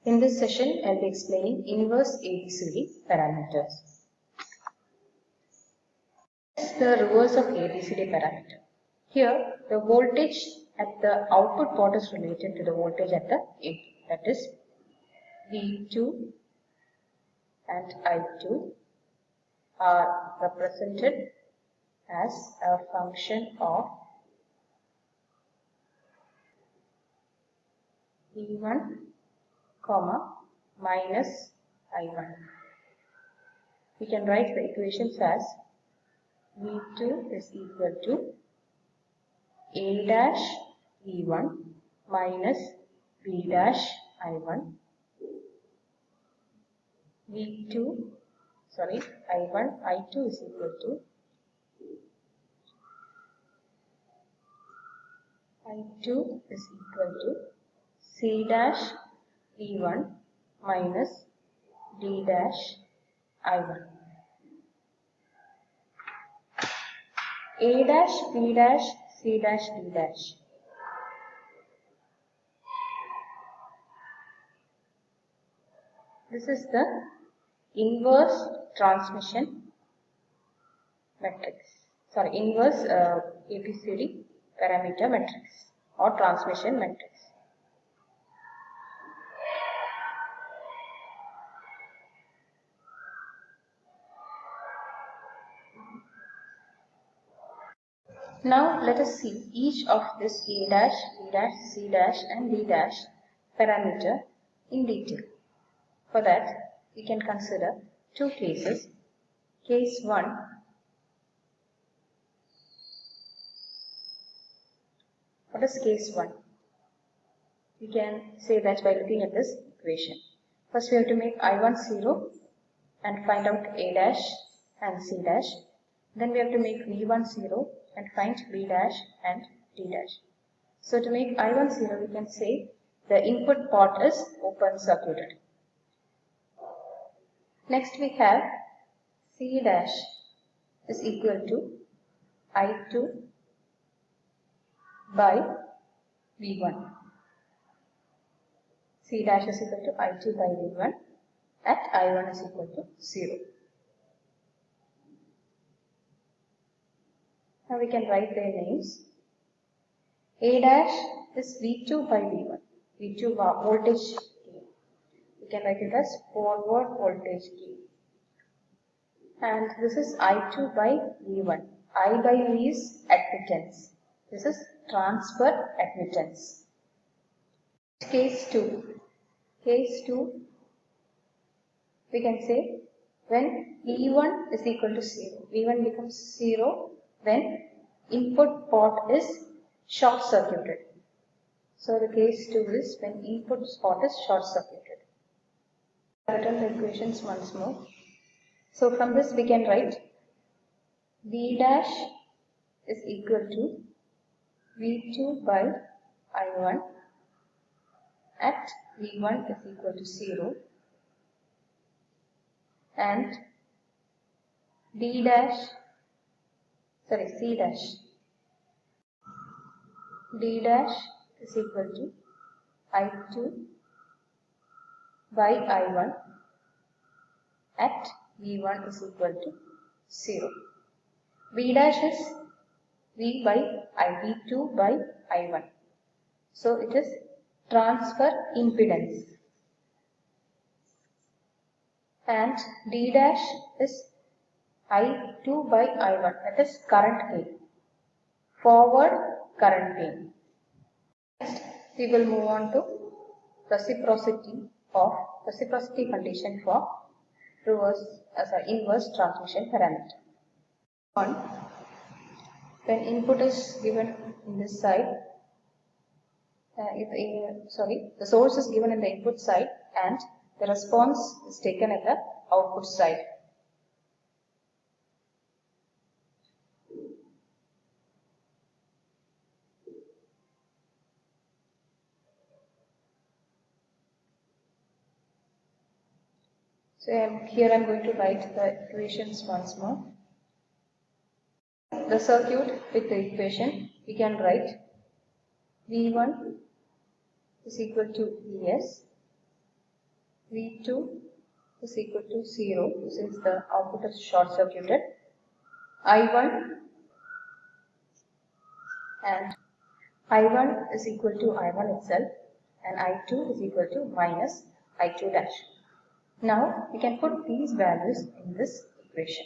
In this session, I'll be explaining inverse ABCD parameters. This is the reverse of ABCD parameter. Here, the voltage at the output port is related to the voltage at the input. That is, V2 and I2 are represented as a function of V1, minus I1. We can write the equations as V2 is equal to A dash V1 minus B dash I1. I2 is equal to C dash V1 minus D dash I1. A dash, B dash, C dash, D dash. This is the inverse transmission matrix. Inverse ABCD parameter matrix or transmission matrix. Now let us see each of this A dash, B dash, C dash and D dash parameter in detail. For that, we can consider two cases. Case 1. What is case 1? We can say that by looking at this equation. First we have to make I1 0 and find out A dash and C dash. Then we have to make V1 0 and find B dash and D dash. So to make I1 0, we can say the input port is open circuited. Next we have C dash is equal to I2 by V1. C dash is equal to I2 by V1 at I1 is equal to 0. Now we can write their names. A dash is V2 by V1. V2 voltage gain. We can write it as forward voltage gain. And this is I2 by V1. I by V is admittance. This is transfer admittance. Case 2. Case 2, we can say when V1 is equal to 0. V1 becomes 0 when input port is short circuited. So the case 2 is when input port is short circuited. I'll write the equations once more. So from this we can write V dash is equal to V2 by I1 at V1 is equal to 0 and C dash D dash is equal to I2 by I1 at V1 is equal to 0. B dash is V2 by I1. So it is transfer impedance. And D dash is I2 by I1. That is current gain. Forward current gain. Next, we will move on to reciprocity condition for inverse transmission parameter. 1. When input is given in this side, the source is given in the input side and the response is taken at the output side. So here I am going to write the equations once more. The circuit with the equation, we can write V1 is equal to Vs V2 is equal to 0 since the output is short circuited. I1 and I1 is equal to I1 itself and I2 is equal to minus I2 dash. Now we can put these values in this equation.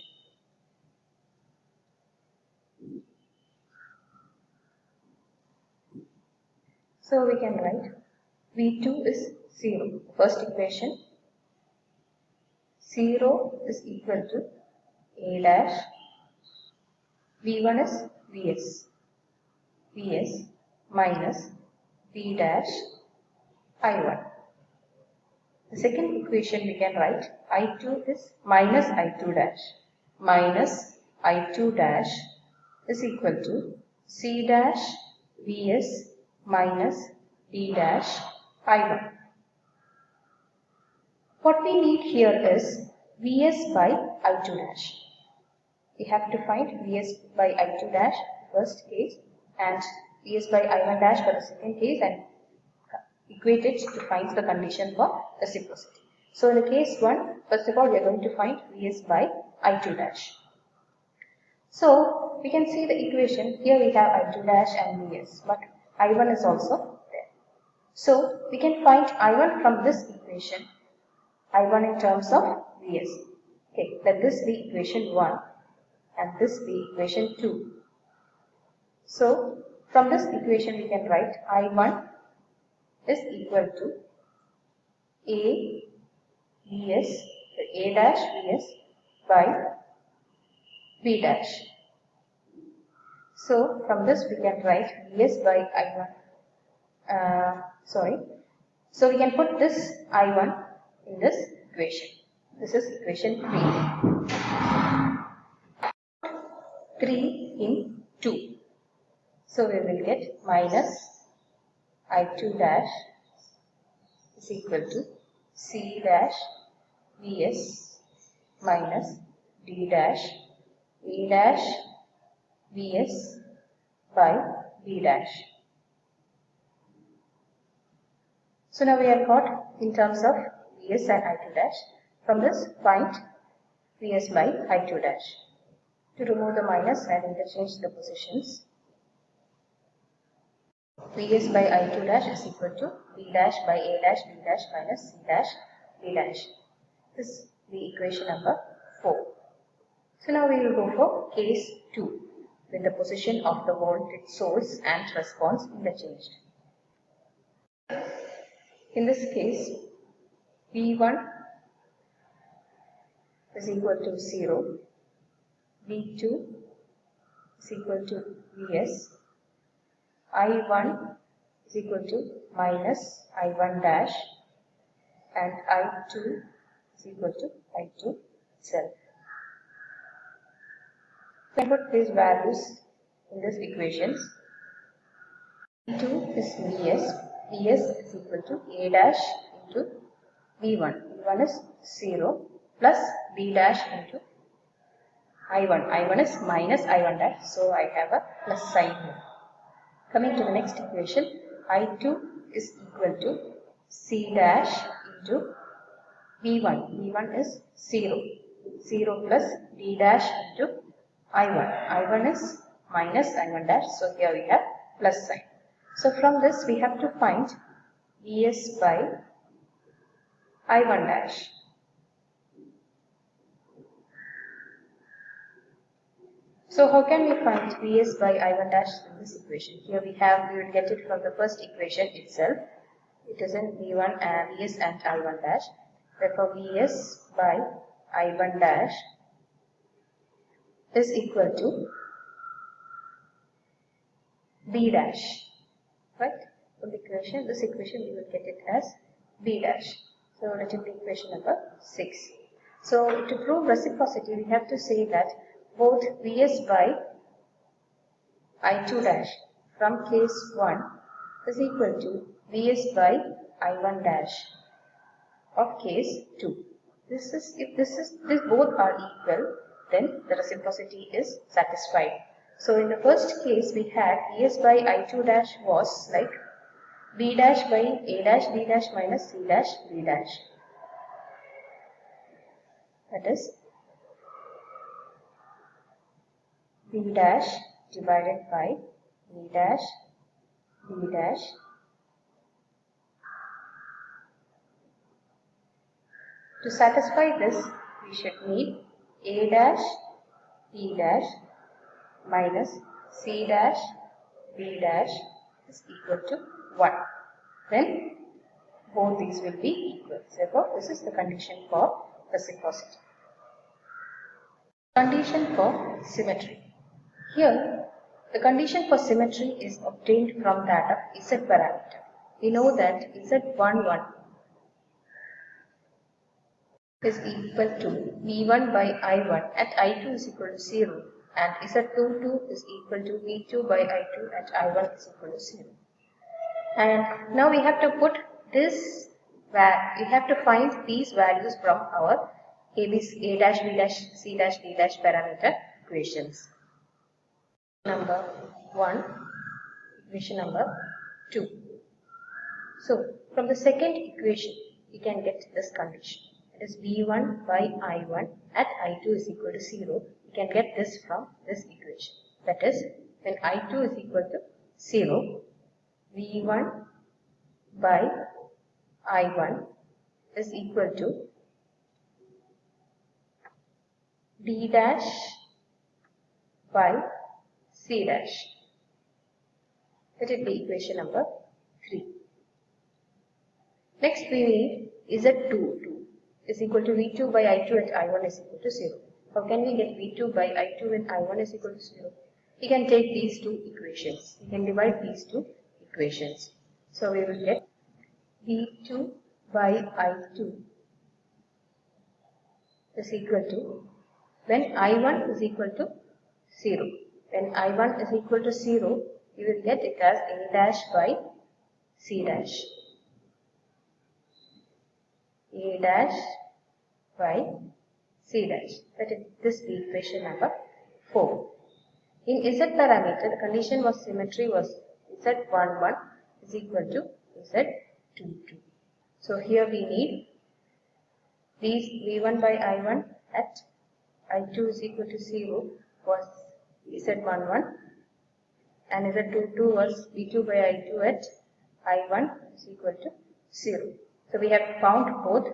So we can write V2 is 0. First equation, 0 is equal to A dash, V1 is Vs minus V dash I1. The second equation we can write I2 is minus I2 dash is equal to C dash Vs minus D dash I1. What we need here is Vs by I2 dash. We have to find Vs by I2 dash first case and Vs by I1 dash for the second case and equate it to find the condition for reciprocity. So in the case 1, first of all we are going to find Vs by I2 dash. So we can see the equation, here we have I2 dash and Vs, but I1 is also there. So we can find I1 from this equation, I1 in terms of Vs. Okay, let this be equation 1 and this be equation 2. So from this equation we can write I1 is equal to A Vs, A dash Vs by V dash. So from this we can write Vs by I1. So we can put this I1 in this equation. This is equation 3 in 2. So we will get minus I2 dash is equal to C dash Vs minus D dash V dash Vs by V dash. So now we have got in terms of Vs and I2 dash. From this find Vs by I2 dash. To remove the minus and interchange the positions, Vs by I2 dash is equal to V dash by A dash B dash minus C dash B dash. This is the equation number 4. So now we will go for case 2 with the position of the voltage source and response interchanged. In this case, V1 is equal to 0, V2 is equal to Vs, I1 is equal to minus I1 dash and I2 is equal to I2 itself. We put these values in these equations. V2 is Vs, Vs is equal to A dash into V1, V1 is 0 plus V dash into I1, I1 is minus I1 dash, so I have a plus sign here. Coming to the next equation, I2 is equal to C dash into V1, V1 is 0, 0 plus D dash into I1, I1 is minus I1 dash, so here we have plus sign. So from this we have to find Vs by I1 dash. So how can we find Vs by I1 dash in this equation? Here we will get it from the first equation itself. It is in V1 and Vs and I1 dash. Therefore Vs by I1 dash is equal to V dash. Right? From the equation, this equation we will get it as V dash. So let it be equation number 6. So to prove reciprocity, we have to say that both Vs by I2 dash from case 1 is equal to Vs by I1 dash of case 2. If both are equal, then the reciprocity is satisfied. So in the first case we had Vs by I2 dash was like V dash by A dash B dash minus C dash B dash. that is b dash divided by a dash b dash to satisfy this we should need a dash b dash minus c dash b dash is equal to 1. Then both these will be equal. Therefore, this is the condition for reciprocity. Condition for symmetry. Here, the condition for symmetry is obtained from that of Z parameter. We know that Z11 is equal to V1 by I1 at I2 is equal to 0 and Z22 is equal to V2 by I2 at I1 is equal to 0. And now we have to put this, we have to find these values from our A dash, B dash, C dash, D dash parameter equations. Number 1, equation number 2. So, from the second equation, we can get this condition. It is V1 by I1 at I2 is equal to 0. We can get this from this equation. That is, when I2 is equal to 0, V1 by I1 is equal to D dash by C dash. That is the equation number 3. Next we need Z22 is equal to V2 by I2 at I1 is equal to 0. How can we get V2 by I2 when I1 is equal to 0? We can take these two equations. We can divide these two equations. So we will get V2 by I2 is equal to, when I1 is equal to 0. When I1 is equal to 0, you will get it as A dash by C dash. A dash by C dash. That is this equation number 4. In Z parameter, the condition was symmetry was Z11 is equal to Z22. So here we need these V1 by I1 at I2 is equal to 0 was Z11 and Z22 was V2 by I2 at I1 is equal to 0. So we have found both.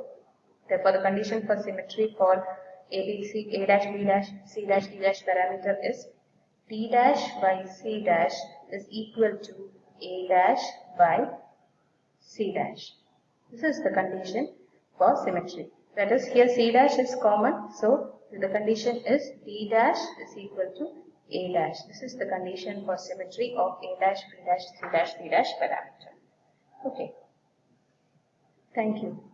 Therefore, the condition for symmetry for A dash, B dash, C dash, D dash parameter is D dash by C dash is equal to A dash by C dash. This is the condition for symmetry. That is, here C dash is common, so the condition is D dash is equal to A dash. This is the condition for symmetry of A dash, B dash, C dash, D dash parameter. Okay. Thank you.